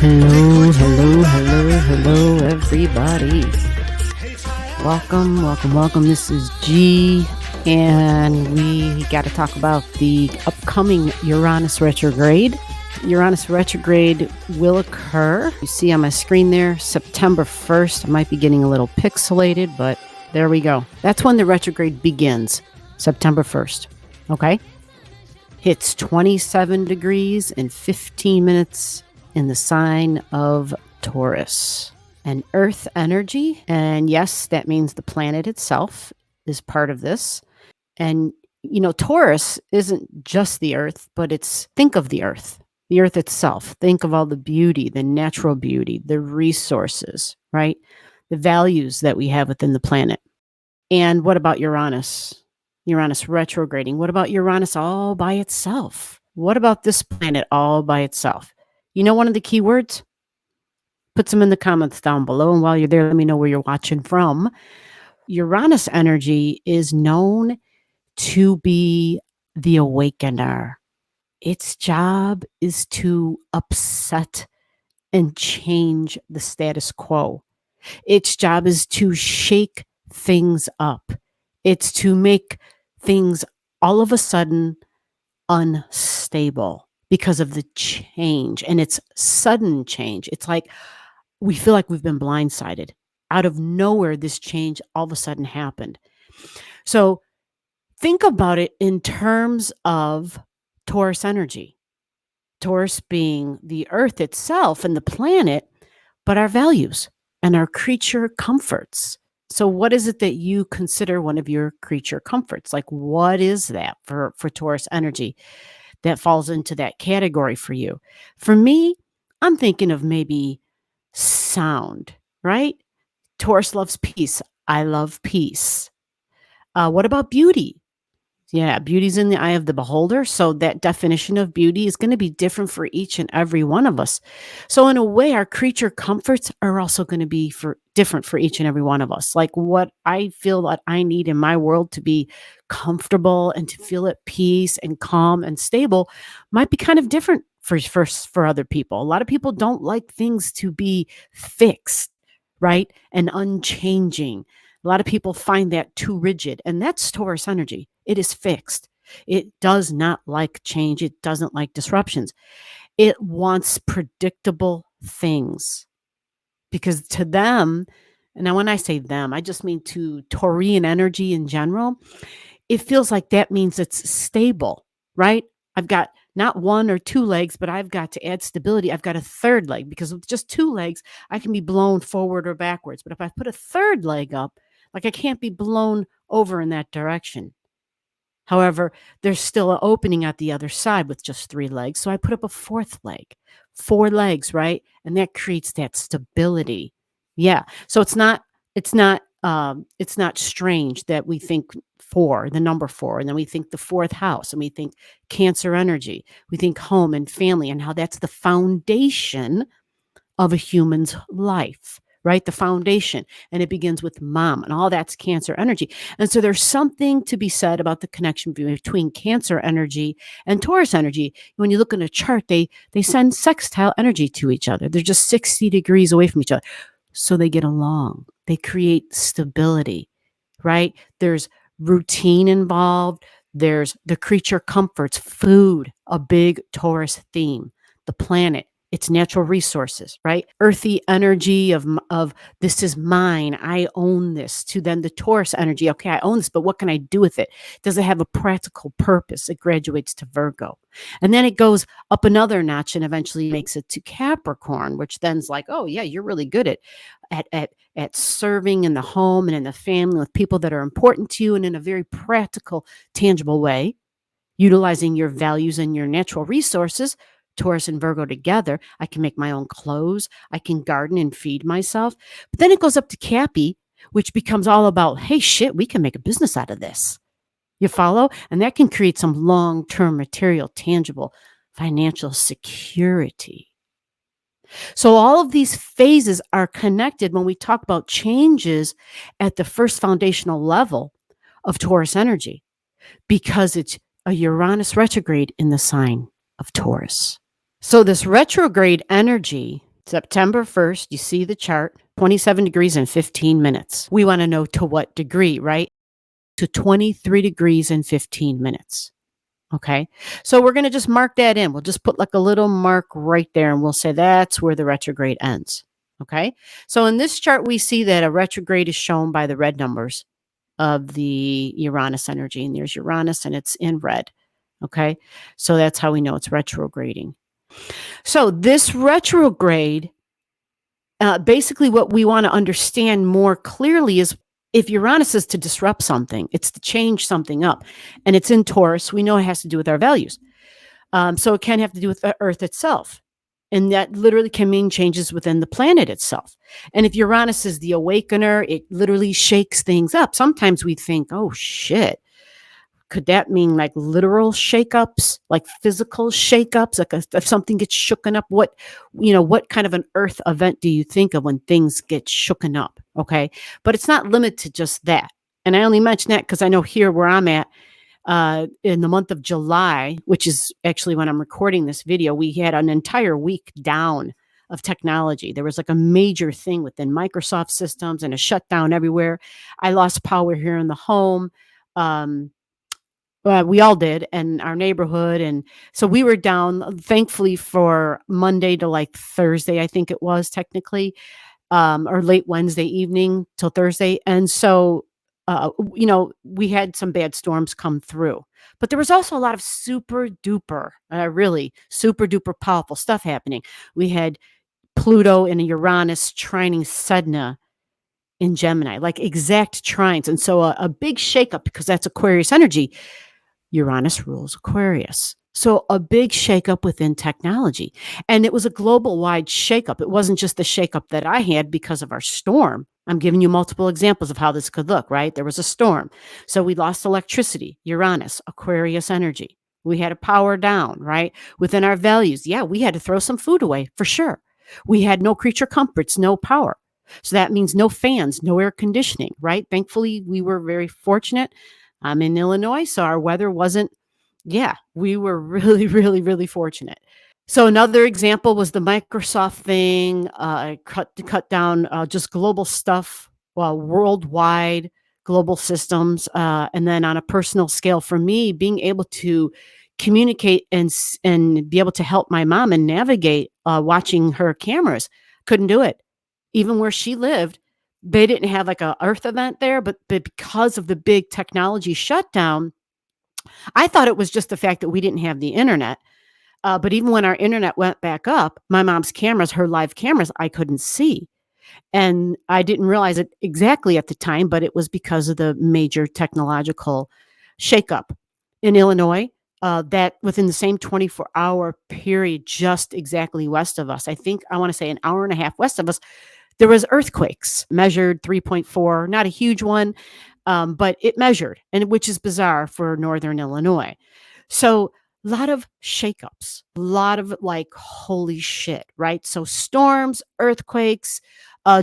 Hello, hello, hello, hello, everybody. Welcome. This is G, and we got to talk about the upcoming Uranus retrograde. Uranus retrograde will occur. You see on my screen there, September 1st. I might be getting a little pixelated, but there we go. That's when the retrograde begins, September 1st. Okay? Hits 27 degrees and 15 minutes in the sign of Taurus. And Earth energy, and yes, that means the planet itself is part of this. And, Taurus isn't just the Earth, but think of the Earth itself. Think of all the beauty, the natural beauty, the resources, right? The values that we have within the planet. And what about Uranus? Uranus retrograding. What about Uranus all by itself? What about this planet all by itself? You know one of the keywords? Put some in the comments down below. And while you're there, let me know where you're watching from. Uranus energy is known to be the awakener. Its job is to upset and change the status quo. Its job is to shake things up. It's to make things all of a sudden unstable because of the change, and it's sudden change. It's like we feel like we've been blindsided. Out of nowhere, this change all of a sudden happened. So think about it in terms of Taurus energy. Taurus being the Earth itself and the planet, but our values and our creature comforts. So what is it that you consider one of your creature comforts? Like, what is that for Taurus energy that falls into that category for you? For me, I'm thinking of maybe sound, right? Taurus loves peace. I love peace. What about beauty? Yeah, beauty's in the eye of the beholder. So that definition of beauty is going to be different for each and every one of us. So in a way, our creature comforts are also going to be different for each and every one of us. Like what I feel that I need in my world to be comfortable and to feel at peace and calm and stable might be kind of different for other people. A lot of people don't like things to be fixed, right? And unchanging. A lot of people find that too rigid, and that's Taurus energy. It is fixed. It does not like change. It doesn't like disruptions. It wants predictable things because to them, and now when I say them, I just mean to Taurian energy in general, it feels like that means it's stable, right? I've got not one or two legs, but I've got to add stability. I've got a third leg because with just two legs, I can be blown forward or backwards. But if I put a third leg up, like I can't be blown over in that direction. However, there's still an opening at the other side with just three legs. So I put up a fourth leg, 4 legs, right? And that creates that stability. Yeah. So it's not strange that we think the number 4, and then we think the 4th house, and we think Cancer energy. We think home and family and how that's the foundation of a human's life. Right? The foundation. And it begins with mom, and all that's Cancer energy. And so there's something to be said about the connection between Cancer energy and Taurus energy. When you look in a chart, they send sextile energy to each other. They're just 60 degrees away from each other. So they get along. They create stability, right? There's routine involved. There's the creature comforts, food, a big Taurus theme, the planet, its natural resources, right? Earthy energy of this is mine. I own this. To then the Taurus energy. Okay, I own this, but what can I do with it? Does it have a practical purpose? It graduates to Virgo. And then it goes up another notch and eventually makes it to Capricorn, which then's like, oh yeah, you're really good at serving in the home and in the family with people that are important to you and in a very practical, tangible way, utilizing your values and your natural resources. Taurus and Virgo together. I can make my own clothes. I can garden and feed myself. But then it goes up to Cappy, which becomes all about, hey, shit, we can make a business out of this. You follow? And that can create some long-term material, tangible, financial security. So all of these phases are connected when we talk about changes at the first foundational level of Taurus energy, because it's a Uranus retrograde in the sign of Taurus. So this retrograde energy September 1st, you see the chart, 27 degrees and 15 minutes. We want to know to what degree, right? To 23 degrees and 15 minutes. Okay. So we're going to just mark that in. We'll just put like a little mark right there and we'll say that's where the retrograde ends. Okay. So in this chart, we see that a retrograde is shown by the red numbers of the Uranus energy. And there's Uranus and it's in red. Okay. So that's how we know it's retrograding. So this retrograde, basically what we want to understand more clearly is if Uranus is to disrupt something, it's to change something up, and it's in Taurus, we know it has to do with our values. So it can have to do with the Earth itself. And that literally can mean changes within the planet itself. And if Uranus is the awakener, it literally shakes things up. Sometimes we think, oh shit, could that mean like literal shakeups, like physical shakeups? Like if something gets shooken up, what kind of an earth event do you think of when things get shooken up? Okay. But it's not limited to just that. And I only mention that because I know here where I'm at, in the month of July, which is actually when I'm recording this video, we had an entire week down of technology. There was like a major thing within Microsoft systems and a shutdown everywhere. I lost power here in the home. We all did, and our neighborhood. And so we were down, thankfully, for Monday to like Thursday, I think it was technically, or late Wednesday evening till Thursday. And so, we had some bad storms come through, but there was also a lot of super duper, really super duper powerful stuff happening. We had Pluto and Uranus trining Sedna in Gemini, like exact trines. And so a big shakeup, because that's Aquarius energy. Uranus rules Aquarius. So a big shakeup within technology. And it was a global wide shakeup. It wasn't just the shakeup that I had because of our storm. I'm giving you multiple examples of how this could look, right? There was a storm. So we lost electricity, Uranus, Aquarius energy. We had to power down, right? Within our values. Yeah, we had to throw some food away for sure. We had no creature comforts, no power. So that means no fans, no air conditioning, right? Thankfully, we were very fortunate. I'm in Illinois, so our weather wasn't, we were really, really, really fortunate. So another example was the Microsoft thing, cut down just global stuff, worldwide, global systems. And then on a personal scale for me, being able to communicate and be able to help my mom and navigate watching her cameras. Couldn't do it. Even where she lived, they didn't have like a earth event there, but because of the big technology shutdown, I thought it was just the fact that we didn't have the internet. But even when our internet went back up, my mom's cameras, her live cameras, I couldn't see. And I didn't realize it exactly at the time, but it was because of the major technological shakeup in Illinois. That within the same 24-hour period, just exactly west of us, I want to say an hour and a half west of us, there was earthquakes measured 3.4, not a huge one, but it measured, and which is bizarre for Northern Illinois. So a lot of shakeups, a lot of like, holy shit, right? So storms, earthquakes,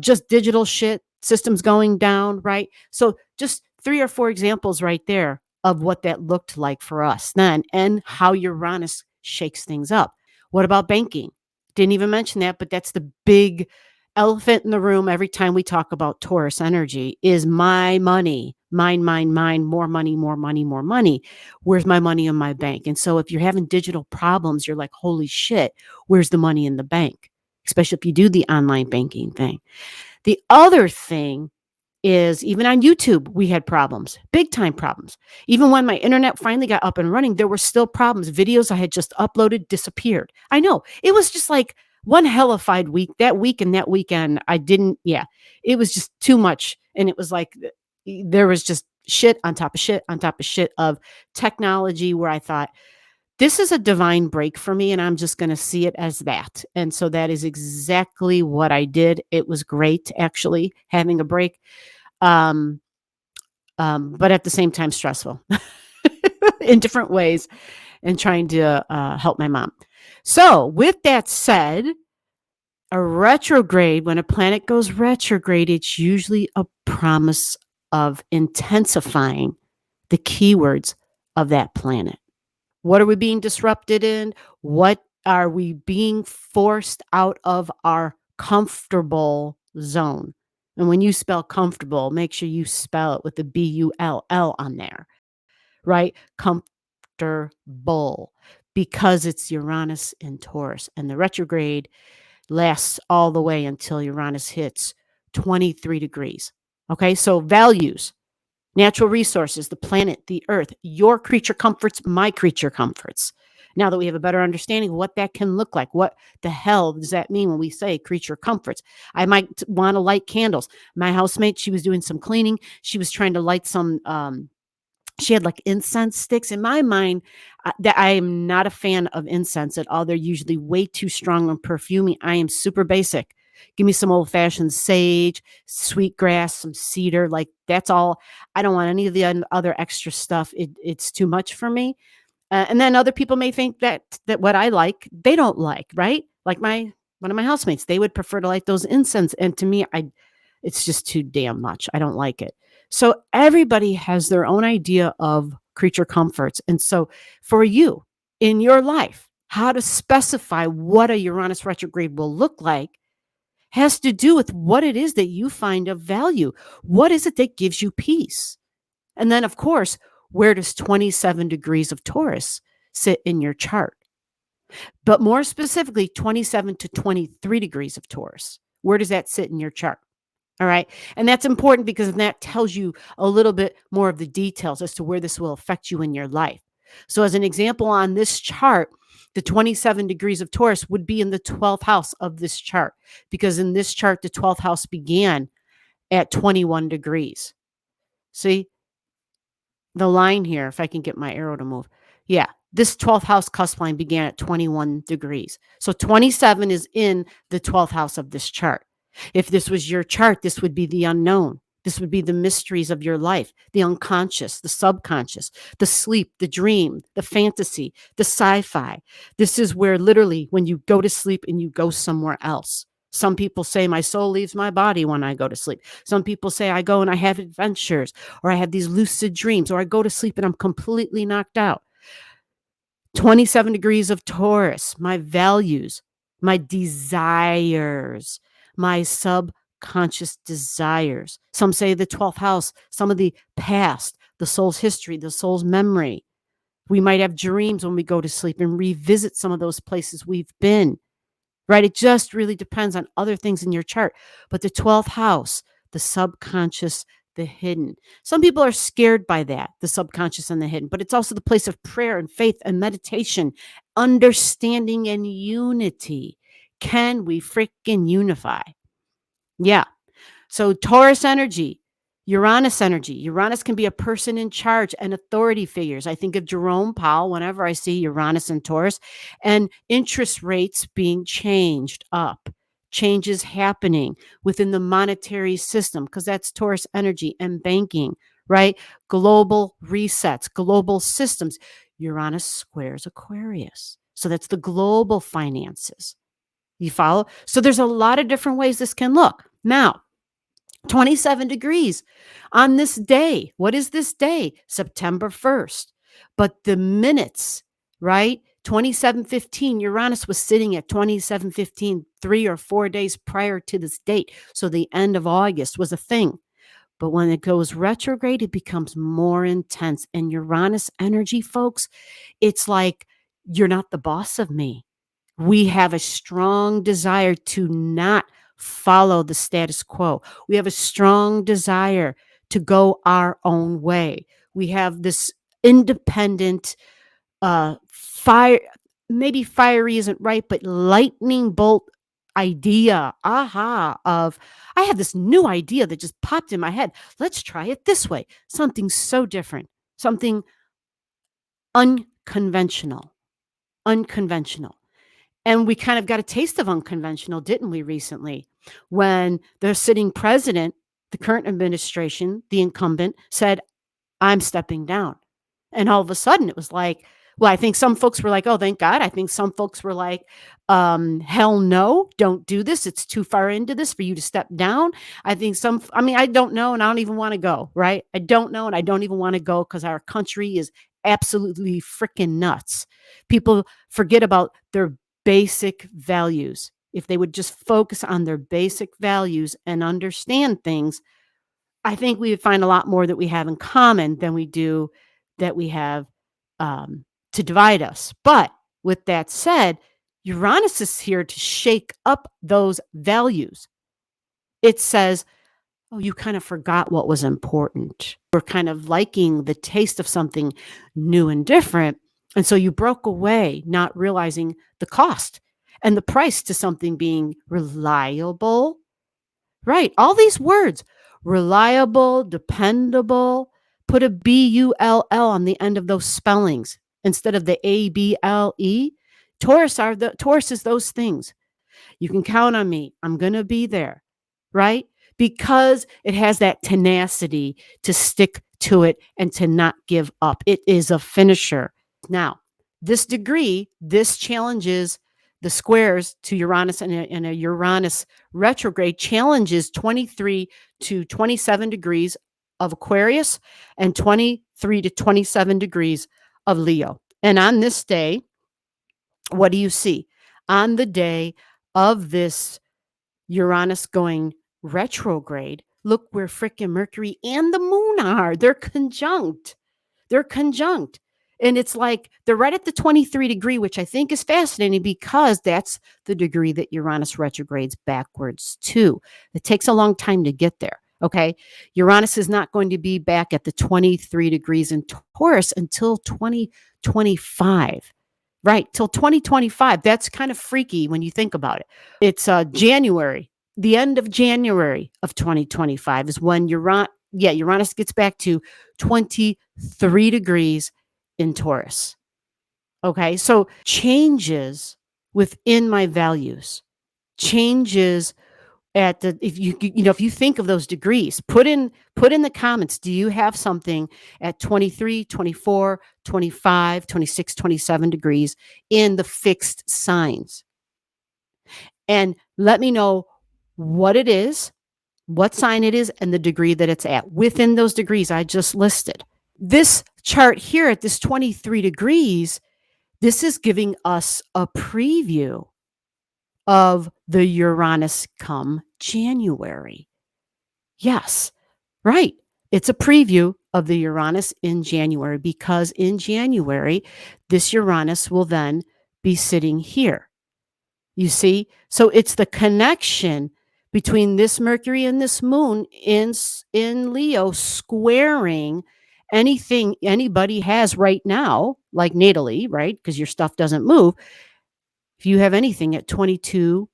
just digital shit, systems going down, right? So just 3 or 4 examples right there of what that looked like for us then and how Uranus shakes things up. What about banking? Didn't even mention that, but that's the big elephant in the room every time we talk about Taurus energy is my money, mine, more money, more money, more money. Where's my money in my bank? And so if you're having digital problems, you're like, holy shit, where's the money in the bank? Especially if you do the online banking thing. The other thing is even on YouTube, we had problems, big time problems. Even when my internet finally got up and running, there were still problems. Videos I had just uploaded disappeared. I know. It was just like one hellified week. That week and that weekend, it was just too much. And it was like there was just shit on top of shit on top of shit of technology where I thought, this is a divine break for me, and I'm just going to see it as that. And so that is exactly what I did. It was great, actually, having a break, but at the same time, stressful in different ways and trying to help my mom. So with that said, a retrograde, when a planet goes retrograde, it's usually a promise of intensifying the keywords of that planet. What are we being disrupted in? What Are we being forced out of our comfortable zone? And when you spell comfortable, make sure you spell it with the BULL on there, right? Comfortable, because it's Uranus in Taurus, and the retrograde lasts all the way until Uranus hits 23 degrees. Okay, so values, natural resources, the planet, the earth, your creature comforts, my creature comforts. Now that we have a better understanding of what that can look like, what the hell does that mean when we say creature comforts? I might want to light candles. My housemate, she was doing some cleaning. She was trying to light some she had like incense sticks. In my mind, that I am not a fan of incense at all. They're usually way too strong and perfumey. I am super basic. Give me some old fashioned sage, sweetgrass, some cedar. Like that's all. I don't want any of the other extra stuff. It's too much for me. And then other people may think that what I like, they don't like, right? Like one of my housemates, they would prefer to light those incense, and to me, it's just too damn much. I don't like it. So everybody has their own idea of creature comforts, and so for you in your life, how to specify what a Uranus retrograde will look like has to do with what it is that you find of value. What is it that gives you peace? And then, of course, where does 27 degrees of Taurus sit in your chart? But more specifically, 27 to 23 degrees of Taurus. Where does that sit in your chart? All right. And that's important because that tells you a little bit more of the details as to where this will affect you in your life. So, as an example, on this chart, the 27 degrees of Taurus would be in the 12th house of this chart, because in this chart, the 12th house began at 21 degrees. See the line here, if I can get my arrow to move. Yeah, this 12th house cusp line began at 21 degrees. So 27 is in the 12th house of this chart. If this was your chart, this would be the unknown. This would be the mysteries of your life, the unconscious, the subconscious, the sleep, the dream, the fantasy, the sci-fi. This is where literally when you go to sleep and you go somewhere else. Some people say my soul leaves my body when I go to sleep. Some people say I go and I have adventures, or I have these lucid dreams, or I go to sleep and I'm completely knocked out. 27 degrees of Taurus, my values, my desires, my subconscious desires. Some say the 12th house, some of the past, the soul's history, the soul's memory. We might have dreams when we go to sleep and revisit some of those places we've been, right? It just really depends on other things in your chart. But the 12th house, the subconscious, the hidden. Some people are scared by that, the subconscious and the hidden, but it's also the place of prayer and faith and meditation, understanding and unity. Can we freaking unify? Yeah. So Taurus energy, Uranus energy. Uranus can be a person in charge and authority figures. I think of Jerome Powell whenever I see Uranus and Taurus, and interest rates being changed up, changes happening within the monetary system, because that's Taurus energy, and banking, right? Global resets, global systems. Uranus squares Aquarius. So that's the global finances. You follow? So there's a lot of different ways this can look. Now, 27 degrees on this day. What is this day? September 1st. But the minutes, right? 27:15, Uranus was sitting at 27:15 3 or 4 days prior to this date. So the end of August was a thing. But when it goes retrograde, it becomes more intense. And Uranus energy, folks, it's like, you're not the boss of me. We have a strong desire to not follow the status quo. We have a strong desire to go our own way. We have this independent fire, maybe fiery isn't right, but lightning bolt idea, of I have this new idea that just popped in my head. Let's try it this way. Something so different, something unconventional, unconventional. And we kind of got a taste of unconventional, didn't we, recently, when the sitting president, the current administration, the incumbent, said, I'm stepping down. And all of a sudden it was like, well, I think some folks were like, oh, thank God. I think some folks were like, hell no, don't do this. It's too far into this for you to step down. I think I don't know. And I don't even want to go, right? I don't know. And I don't even want to go because our country is absolutely freaking nuts. People forget about their basic values, if they would just focus on their basic values and understand things, I think we would find a lot more that we have in common than we do that we have to divide us. But with that said, Uranus is here to shake up those values. It says, oh, you kind of forgot what was important. We're kind of liking the taste of something new and different. And so you broke away, not realizing the cost and the price to something being reliable. Right. All these words, reliable, dependable, put a BULL on the end of those spellings instead of the ABLE. Taurus is those things. You can count on me. I'm going to be there. Right? Because it has that tenacity to stick to it and to not give up. It is a finisher. Now, this degree, this challenges the squares to Uranus, and a Uranus retrograde challenges 23 to 27 degrees of Aquarius and 23 to 27 degrees of Leo. And on this day, what do you see? On the day of this Uranus going retrograde, look where frickin' Mercury and the moon are. They're conjunct. And it's like they're right at the 23 degree, which I think is fascinating because that's the degree that Uranus retrogrades backwards to. It takes a long time to get there. Okay. Uranus is not going to be back at the 23 degrees in Taurus until 2025. Right. Till 2025. That's kind of freaky when you think about it. It's January. The end of January of 2025 is when Uranus gets back to 23 degrees in Taurus. Okay, so changes within my values, changes at the, if you think of those degrees, put in the comments, do you have something at 23, 24, 25, 26, 27 degrees in the fixed signs? And let me know what it is, what sign it is, and the degree that it's at within those degrees I just listed. This chart here at this 23 degrees, this is giving us a preview of the Uranus come January. Yes, right. It's a preview of the Uranus in January because in January, this Uranus will then be sitting here. You see? So it's the connection between this Mercury and this moon in Leo squaring anything anybody has right now, like natally, right? Because your stuff doesn't move. If you have anything at 22,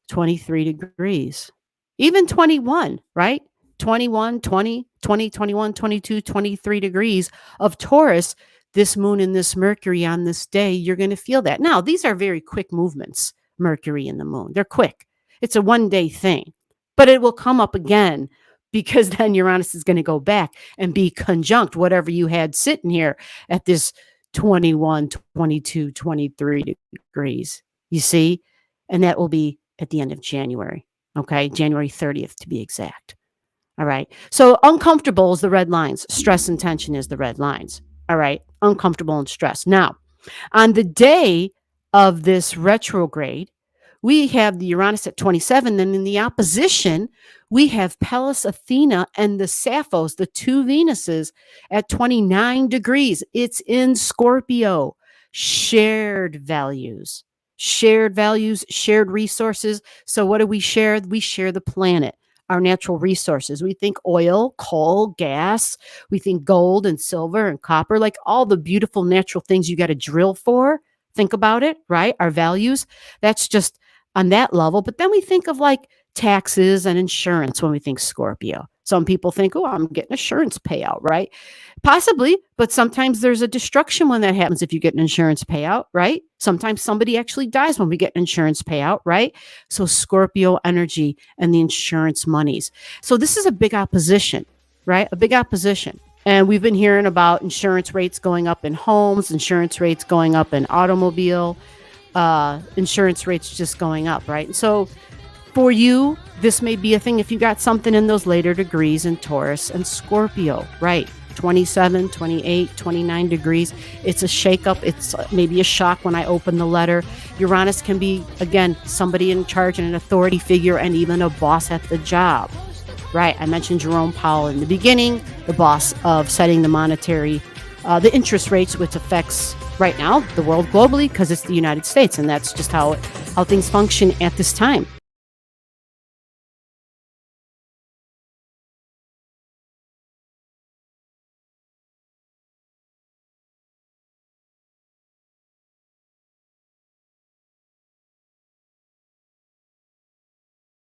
23 degrees, even 21, right? 21, 20, 20, 21, 22, 23 degrees of Taurus, this moon and this Mercury on this day, you're going to feel that. Now, these are very quick movements, Mercury and the moon. They're quick. It's a one-day thing, but it will come up again because then Uranus is going to go back and be conjunct whatever you had sitting here at this 21, 22, 23 degrees. You see? And that will be at the end of January. Okay? January 30th to be exact. All right. So uncomfortable is the red lines. Stress and tension is the red lines. All right. Uncomfortable and stress. Now, on the day of this retrograde, we have the Uranus at 27. Then in the opposition, we have Pallas Athena and the Sapphos, the two Venuses, at 29 degrees. It's in Scorpio. Shared values, shared resources. So what do we share? We share the planet, our natural resources. We think oil, coal, gas. We think gold and silver and copper, like all the beautiful natural things you got to drill for. Think about it, right? Our values. That's just on that level. But then we think of like taxes and insurance when we think Scorpio. Some people think, oh, I'm getting insurance payout, right? Possibly, but sometimes there's a destruction when that happens if you get an insurance payout, right? Sometimes somebody actually dies when we get an insurance payout, right? So Scorpio energy and the insurance monies. So this is a big opposition, right? A big opposition. And we've been hearing about insurance rates going up in homes, insurance rates going up in automobile, insurance rates just going up, right? And so for you, this may be a thing if you got something in those later degrees in Taurus and Scorpio, right? 27, 28, 29 degrees. It's a shakeup. It's maybe a shock when I open the letter. Uranus can be, again, somebody in charge and an authority figure and even a boss at the job, right? I mentioned Jerome Powell in the beginning, the boss of setting the monetary, the interest rates, which affects right now the world globally because it's the United States, and that's just how things function at this time.